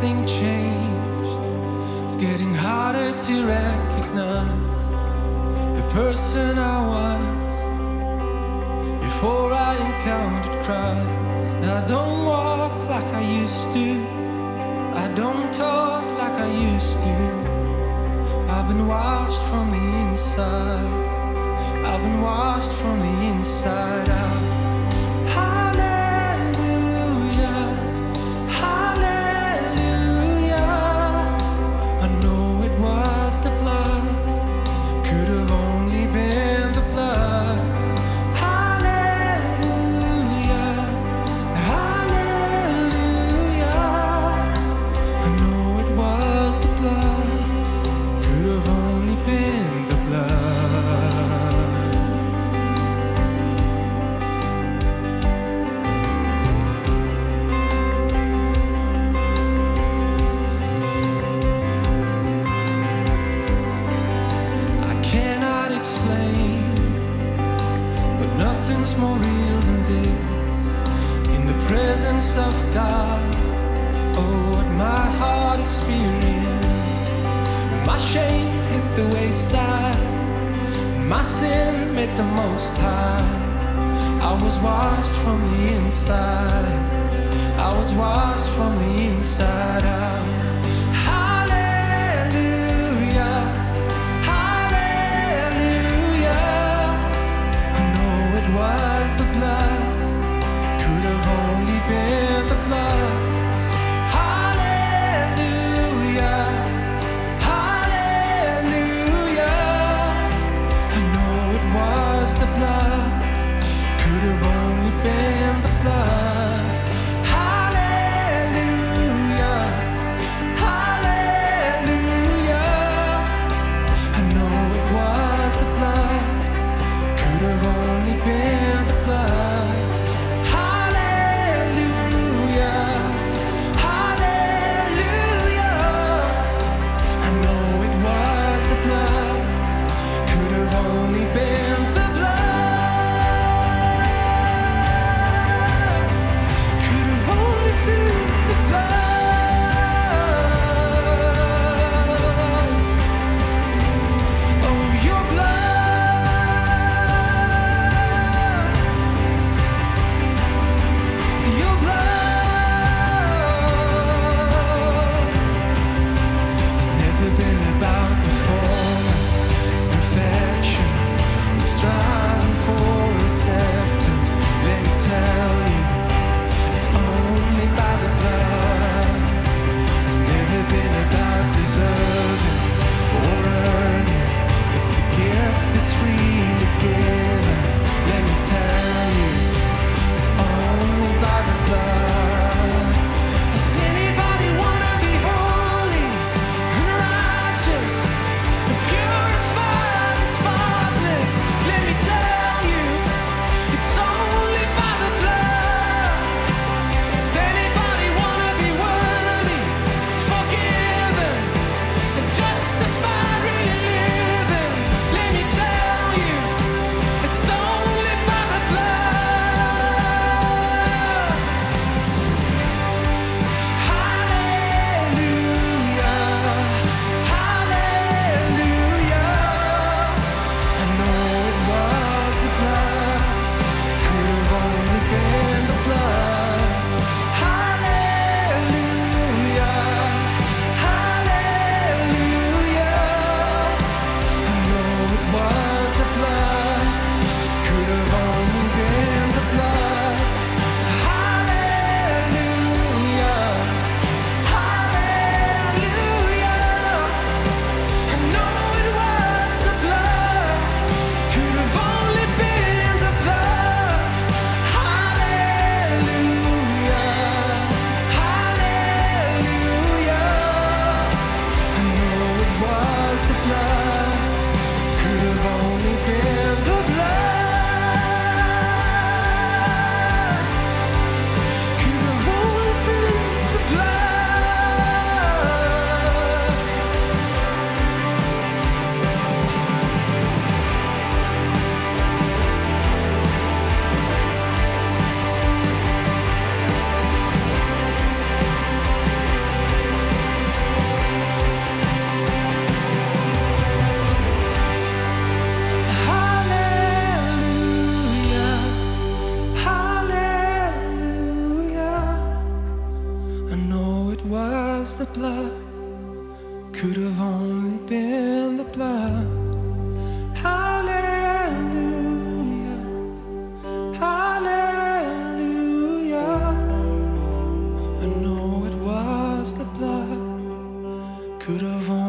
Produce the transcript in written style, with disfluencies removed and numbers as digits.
everything changed. It's getting harder to recognize the person I was before I encountered Christ. I don't walk like I used to, I don't talk like I used to. I've been washed from the inside, I've been washed from the inside out. Hallelujah, hallelujah. I know it was the blood, could have only been the blood. Hallelujah, hallelujah. I know it was the blood, could have only been the blood. I cannot explain, but nothing's more real than this. In the presence of God, oh, what my heart experienced. My shame hit the wayside, my sin met the Most High. I was washed from the inside, I was washed from the inside out. Hallelujah, hallelujah. I know it was the blood, could have only been the blood. Hallelujah, hallelujah. I know it was the blood, could have only been the blood. Hallelujah, was the blood, could have only been the blood. Hallelujah, hallelujah. I know it was the blood, could have only